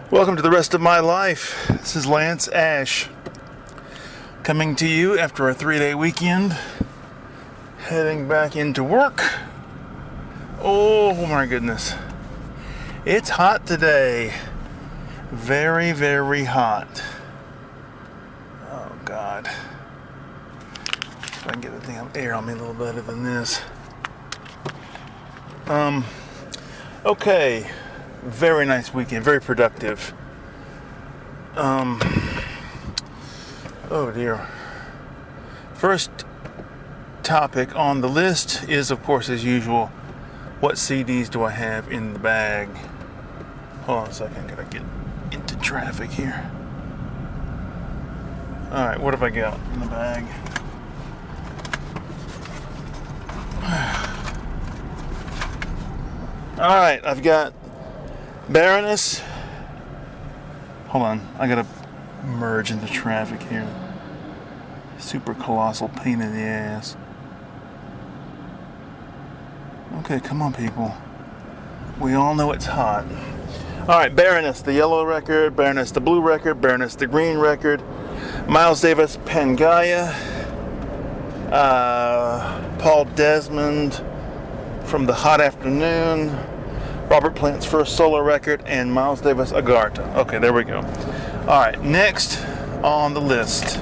Welcome to the rest of my life. This is Lance Ash coming to you after a 3-day weekend, heading back into work. Oh my goodness. It's hot today. Very, very hot. Oh God. If I can get the damn air on me a little better than this. Okay. Very nice weekend, very productive. Oh dear. First topic on the list is, of course, as usual, what CDs do I have in the bag? Hold on a second, gotta get into traffic here. Alright, what have I got in the bag? Alright, I've got Baroness. Hold on, I gotta merge into traffic here. Super colossal pain in the ass. Okay, come on, people. We all know it's hot. Alright, Baroness, the yellow record, Baroness, the blue record, Baroness, the green record, Miles Davis, Pangaea, Paul Desmond from The Hot Afternoon, Robert Plant's first solo record, and Miles Davis, Agartha. Okay, there we go. Alright, next on the list.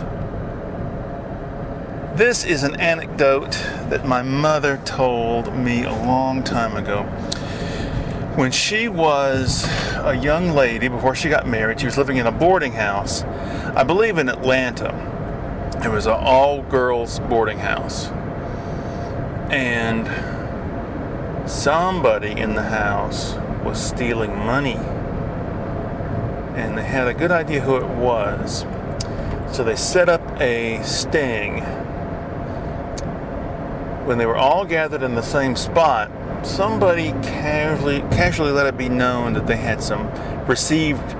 This is an anecdote that my mother told me a long time ago. When she was a young lady, before she got married, she was living in a boarding house, I believe in Atlanta. It was an all-girls boarding house. And somebody in the house was stealing money, and they had a good idea who it was, so they set up a sting. When they were all gathered in the same spot, somebody casually let it be known that they had received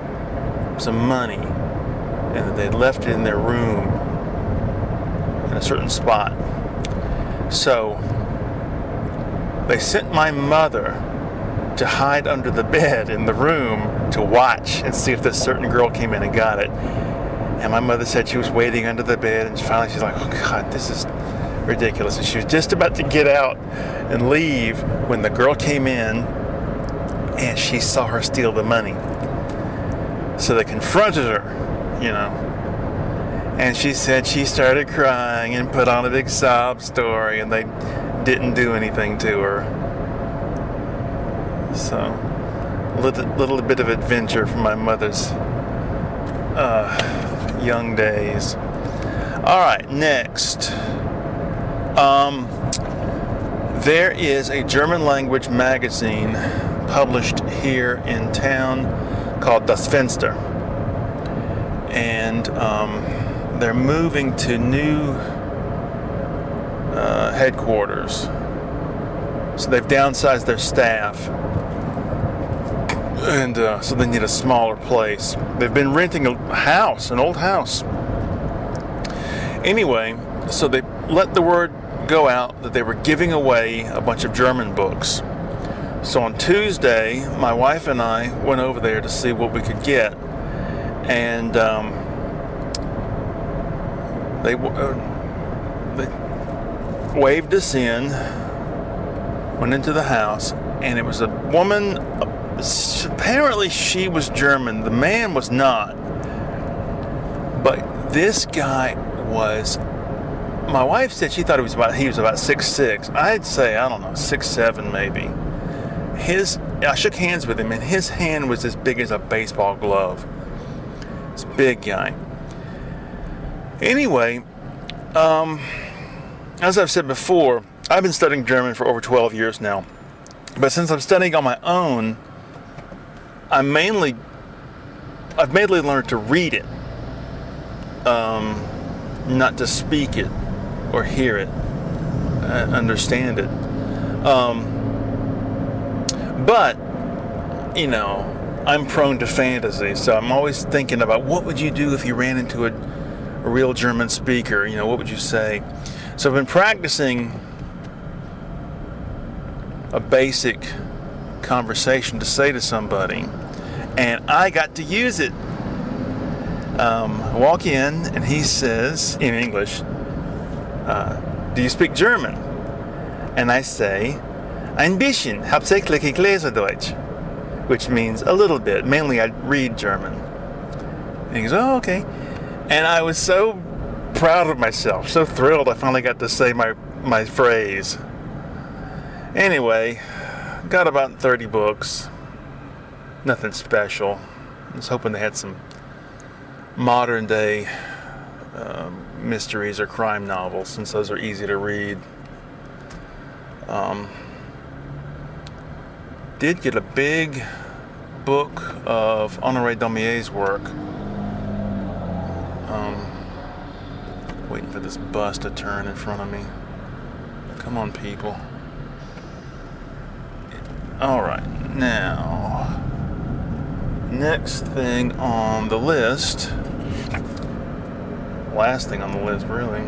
some money, and that they'd left it in their room in a certain spot. So they sent my mother to hide under the bed in the room to watch and see if this certain girl came in and got it. And my mother said she was waiting under the bed, and finally she's like, oh God, this is ridiculous. And she was just about to get out and leave when the girl came in and she saw her steal the money. So they confronted her, and she said she started crying and put on a big sob story, and they didn't do anything to her. So, a little bit of adventure from my mother's young days. Alright, next. There is a German language magazine published here in town called Das Fenster. And they're moving to new headquarters. So they've downsized their staff. And so they need a smaller place. They've been renting a house, an old house. Anyway, so they let the word go out that they were giving away a bunch of German books. So on Tuesday, my wife and I went over there to see what we could get. And they waved us in, went into the house, and it was a woman. Apparently she was German. The man was not. But this guy was, my wife said she thought he was about 6'6". I'd say, I don't know, 6'7" maybe. I shook hands with him, and his hand was as big as a baseball glove. This big guy. Anyway, as I've said before, I've been studying German for over 12 years now. But since I'm studying on my own, I've mainly learned to read it, not to speak it or hear it, understand it. But, I'm prone to fantasy, so I'm always thinking about what would you do if you ran into a real German speaker? What would you say? So I've been practicing a basic conversation to say to somebody, and I got to use it. I walk in, and he says, in English, do you speak German? And I say, ein bisschen, hauptsächlich ich lese Deutsch, which means a little bit. Mainly I read German. And he goes, oh, okay. And I was so proud of myself, so thrilled I finally got to say my phrase. Anyway, got about 30 books. Nothing special. I was hoping they had some modern day mysteries or crime novels, since those are easy to read. Did get a big book of Honoré Daumier's work. Waiting for this bus to turn in front of me. Come on, people. Alright, now, next thing on the list, last thing on the list, really.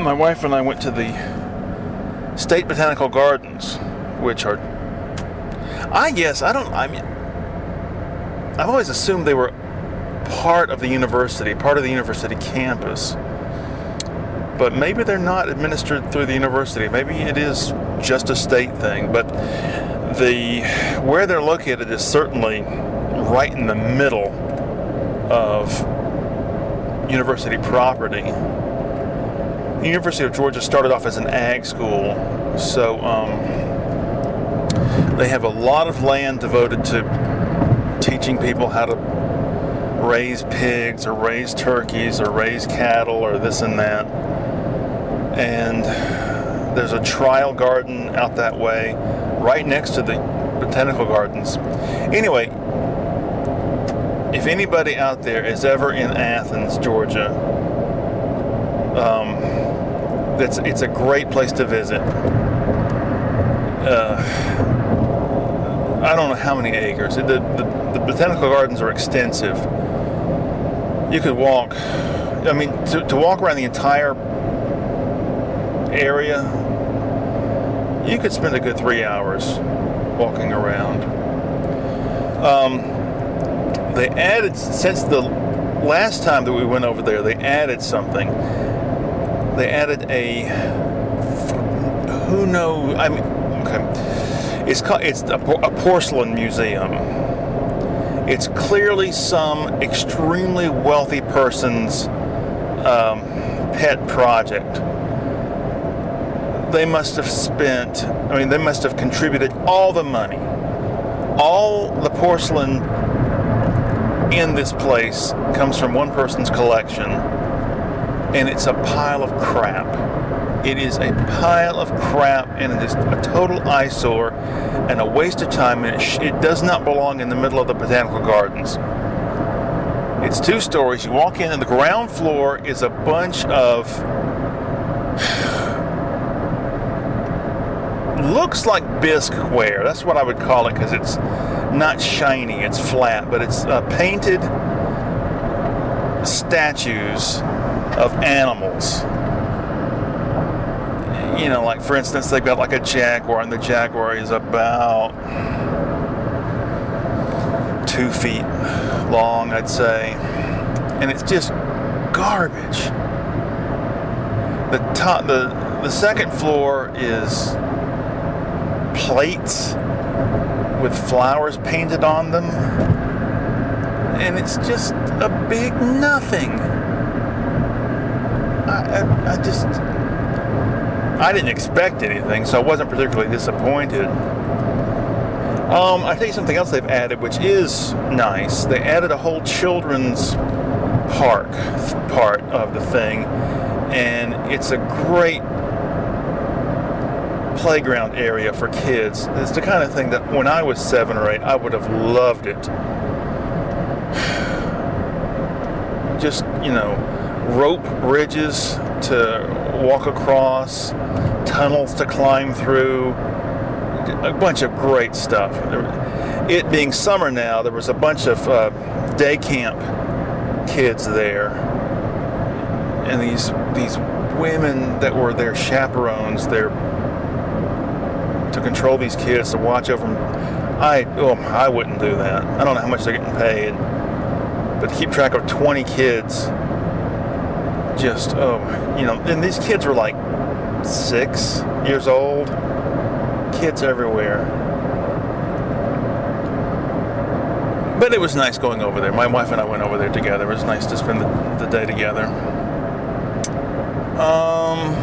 My wife and I went to the State Botanical Gardens, which are, I've always assumed they were part of the university campus. But maybe they're not administered through the university. Maybe it is just a state thing. But where they're located is certainly right in the middle of university property. The University of Georgia started off as an ag school, so they have a lot of land devoted to teaching people how to raise pigs or raise turkeys or raise cattle or this and that. And there's a trial garden out that way, right next to the botanical gardens. Anyway, if anybody out there is ever in Athens, Georgia, it's a great place to visit. I don't know how many acres. The botanical gardens are extensive. You could walk, to walk around the entire area, you could spend a good 3 hours walking around. They added, since the last time that we went over there, they added something. They added it's a porcelain museum. It's clearly some extremely wealthy person's pet project. They must have contributed all the money. All the porcelain in this place comes from one person's collection, and it's a pile of crap. It is a pile of crap, and it is a total eyesore and a waste of time, and it does not belong in the middle of the botanical gardens. It's 2 stories. You walk in, and the ground floor is a bunch of looks like bisqueware. That's what I would call it, because it's not shiny, it's flat, but it's painted statues of animals. Like, for instance, they've got like a jaguar, and the jaguar is about 2 feet long, I'd say, and it's just garbage. The second floor is plates with flowers painted on them, and it's just a big nothing. I didn't expect anything, so I wasn't particularly disappointed. I tell you something else they've added, which is nice. They added a whole children's park part of the thing, and it's a great playground area for kids. It's the kind of thing that when I was 7 or 8, I would have loved it. Just, rope bridges to walk across, tunnels to climb through, a bunch of great stuff. It being summer now, there was a bunch of day camp kids there, and these women that were their chaperones there to control these kids, to watch over them. I wouldn't do that. I don't know how much they're getting paid, but to keep track of 20 kids, just and these kids were like 6 years old. Kids everywhere. But it was nice going over there. My wife and I went over there together. It was nice to spend the day together. I'm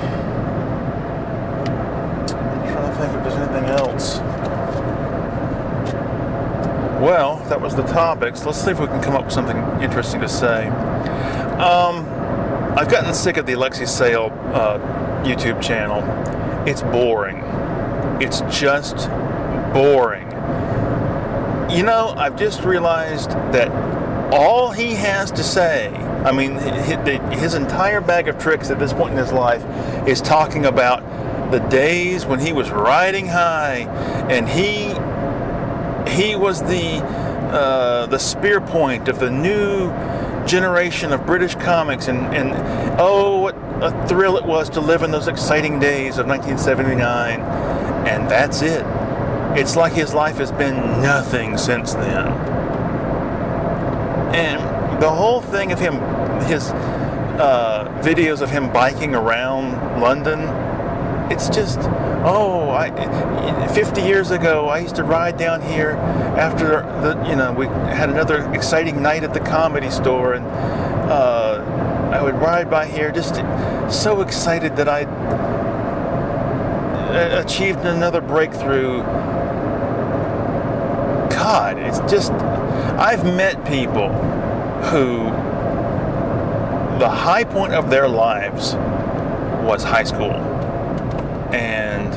trying to think if there's anything else. Well, that was the topics. Let's see if we can come up with something interesting to say. I've gotten sick of the Alexei Sayle YouTube channel. It's boring. It's just boring. I've just realized that all he has to say, I mean, his entire bag of tricks at this point in his life is talking about the days when he was riding high, and he was the spear point of the new generation of British comics, and oh, what a thrill it was to live in those exciting days of 1979, and that's it. It's like his life has been nothing since then. And the whole thing of his videos of him biking around London, it's just, 50 years ago, I used to ride down here after we had another exciting night at the Comedy Store, and I would ride by here just so excited that I'd achieved another breakthrough. God, it's just, I've met people who the high point of their lives was high school, and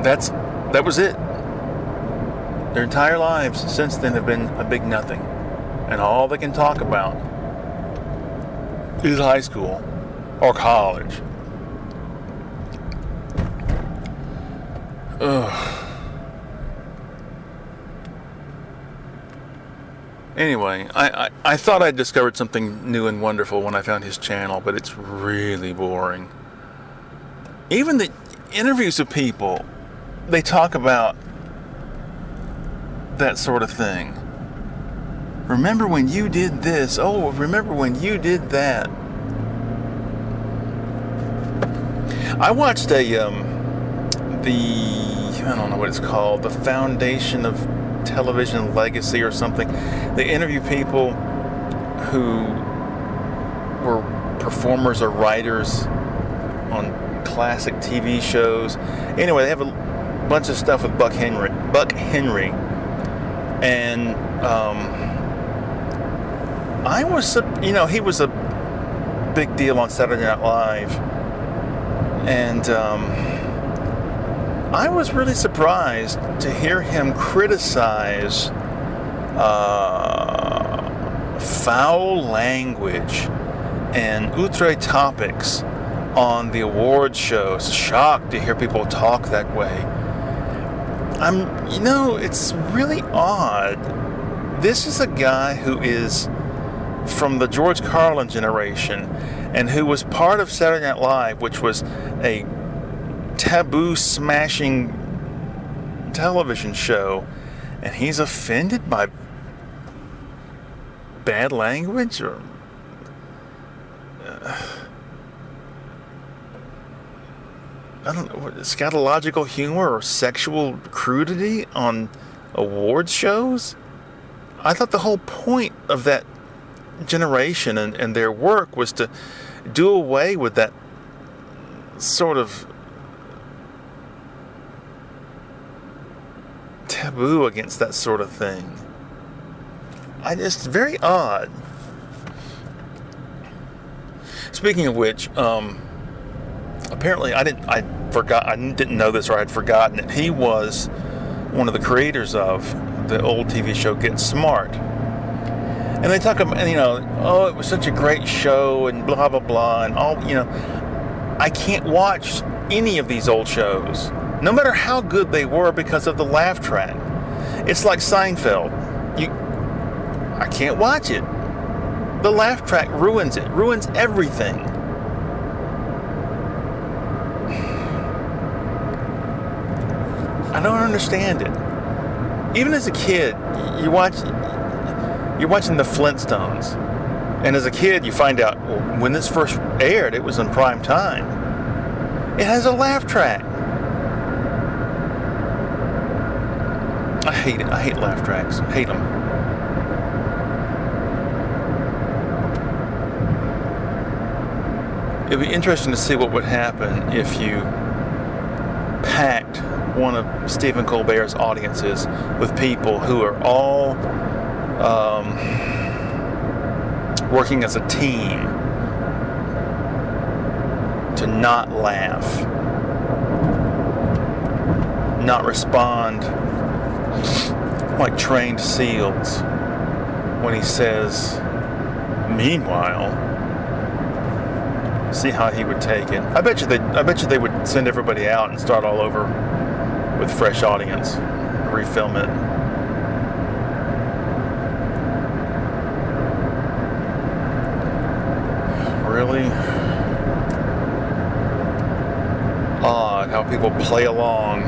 that was it. Their entire lives since then have been a big nothing, and all they can talk about is high school or college. Ugh. Anyway, I thought I'd discovered something new and wonderful when I found his channel, but it's really boring. Even the interviews of people, they talk about that sort of thing. Remember when you did this? Oh, remember when you did that? I watched I don't know what it's called, the Foundation of Television Legacy or something. They interview people who were performers or writers on classic TV shows. Anyway, they have a bunch of stuff with Buck Henry, and I was, he was a big deal on Saturday Night Live, and I was really surprised to hear him criticize foul language and outre topics on the award shows. Shocked to hear people talk that way. It's really odd. This is a guy who is from the George Carlin generation, and who was part of Saturday Night Live, which was a taboo smashing television show, and he's offended by bad language or I don't know, scatological humor or sexual crudity on awards shows. I thought the whole point of that generation and their work was to do away with that sort of taboo against that sort of thing. It's very odd. Speaking of which, apparently I didn't know this, or I'd forgotten it. He was one of the creators of the old TV show Get Smart. And they talk about, it was such a great show and blah, blah, blah, and all, I can't watch any of these old shows, no matter how good they were, because of the laugh track. It's like Seinfeld. I can't watch it. The laugh track ruins it, ruins everything. I don't understand it. Even as a kid, you're watching the Flintstones, and as a kid, you find out, well, when this first aired, it was in prime time. It has a laugh track. I hate it. I hate laugh tracks. I hate them. It'd be interesting to see what would happen if you packed one of Stephen Colbert's audiences with people who are all working as a team to not laugh, not respond like trained seals when he says, "Meanwhile." See how he would take it. I bet you they would send everybody out and start all over with fresh audience, refilm it. Really odd how people play along.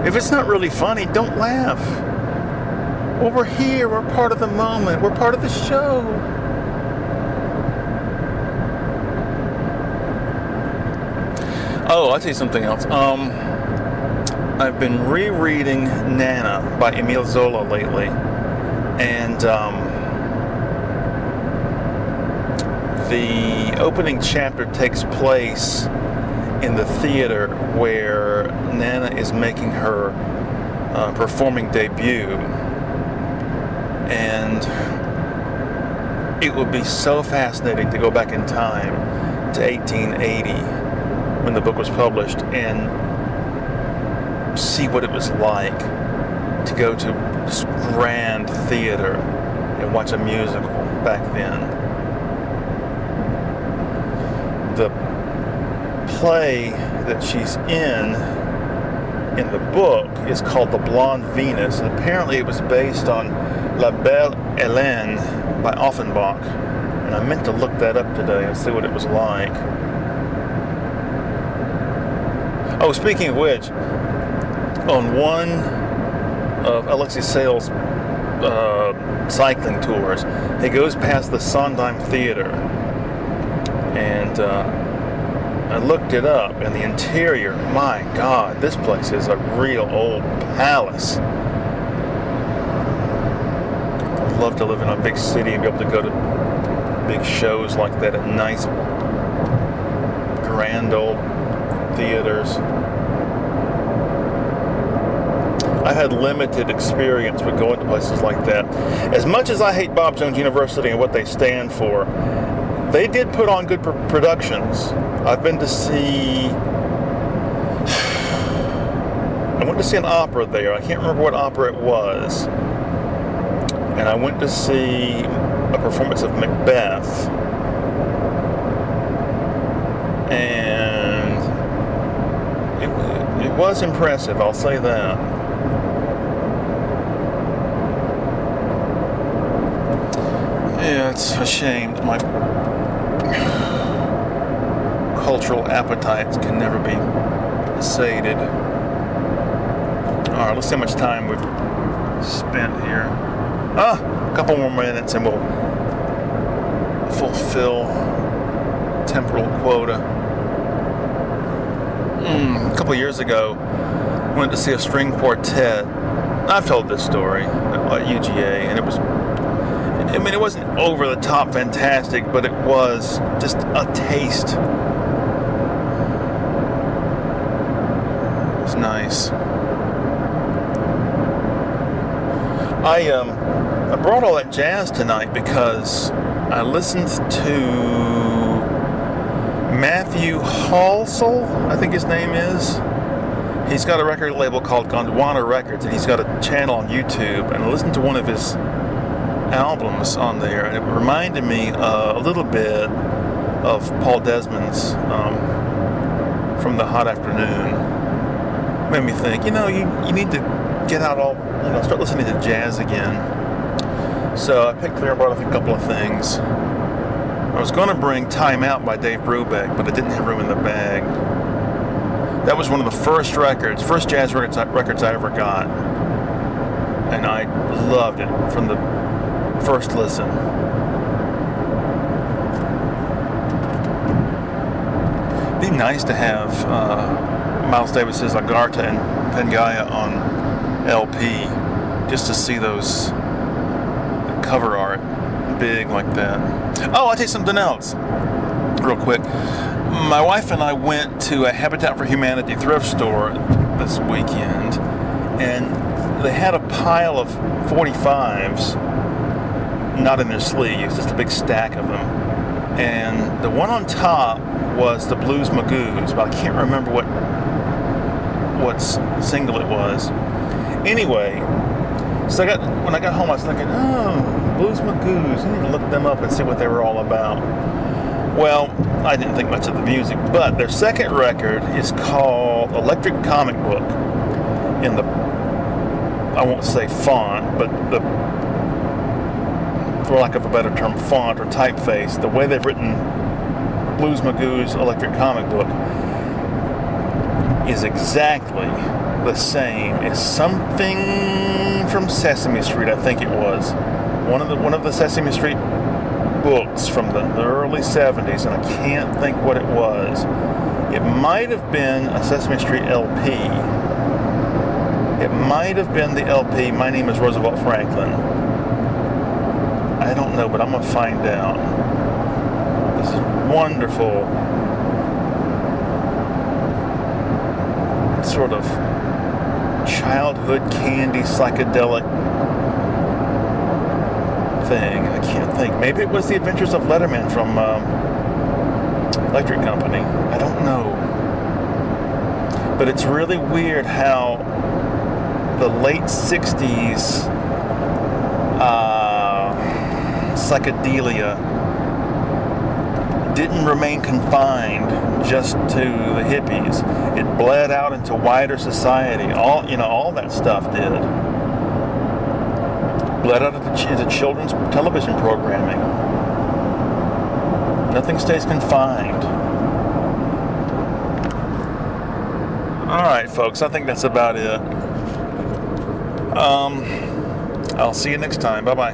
If it's not really funny, don't laugh. Well, we're here. We're part of the moment. We're part of the show. Oh, I'll tell you something else. I've been rereading Nana by Emile Zola lately, and the opening chapter takes place in the theater where Nana is making her performing debut, and it would be so fascinating to go back in time to 1880 when the book was published and see what it was like to go to this grand theater and watch a musical back then. The play that she's in the book is called The Blonde Venus, and apparently it was based on La Belle Hélène by Offenbach, and I meant to look that up today and see what it was like. Oh, speaking of which, on one of Alexei Sayle's cycling tours, he goes past the Sondheim Theater, and I looked it up, and the interior, my God, this place is a real old palace. I'd love to live in a big city and be able to go to big shows like that at nice, grand old theaters. I've had limited experience with going to places like that. As much as I hate Bob Jones University and what they stand for, they did put on good productions. I've been to see... I went to see an opera there. I can't remember what opera it was. And I went to see a performance of Macbeth. And it was impressive, I'll say that. Yeah, it's a shame that my cultural appetites can never be sated. Alright, let's see how much time we've spent here. A couple more minutes and we'll fulfill temporal quota. A couple years ago, I went to see a string quartet. I've told this story at UGA, and it wasn't over the top fantastic, but it was just a taste. It was nice. I brought all that jazz tonight because I listened to Matthew Halsell, I think his name is. He's got a record label called Gondwana Records, and he's got a channel on YouTube, and I listened to one of his albums on there, and it reminded me a little bit of Paul Desmond's From the Hot Afternoon. Made me think, you need to get out start listening to jazz again. So I picked clear, brought up a couple of things. I was going to bring Time Out by Dave Brubeck, but I didn't have room in the bag. That was one of the first jazz records I ever got. And I loved it from the first listen. It'd be nice to have Miles Davis's Agartha and Pangea on LP, just to see the cover art big like that. Oh, I'll tell you something else real quick. My wife and I went to a Habitat for Humanity thrift store this weekend, and they had a pile of 45s, not in their sleeves, just a big stack of them. And the one on top was the Blues Magoos, but I can't remember what single it was. Anyway, so when I got home, I was thinking, oh, Blues Magoos, I need to look them up and see what they were all about. Well, I didn't think much of the music, but their second record is called Electric Comic Book. In the, I won't say font, but for lack of a better term, font or typeface, the way they've written Blues Magoo's Electric Comic Book is exactly the same as something from Sesame Street, I think it was. One of the Sesame Street books from the early 70s, and I can't think what it was. It might have been a Sesame Street LP. It might have been the LP, My Name is Roosevelt Franklin. I don't know, but I'm going to find out. This is wonderful, sort of childhood candy psychedelic thing. I can't think. Maybe it was The Adventures of Letterman from Electric Company. I don't know. But it's really weird how the late 60s psychedelia didn't remain confined just to the hippies. It bled out into wider society. All that stuff did. Bled out into children's television programming. Nothing stays confined. All right, folks, I think that's about it. I'll see you next time. Bye-bye.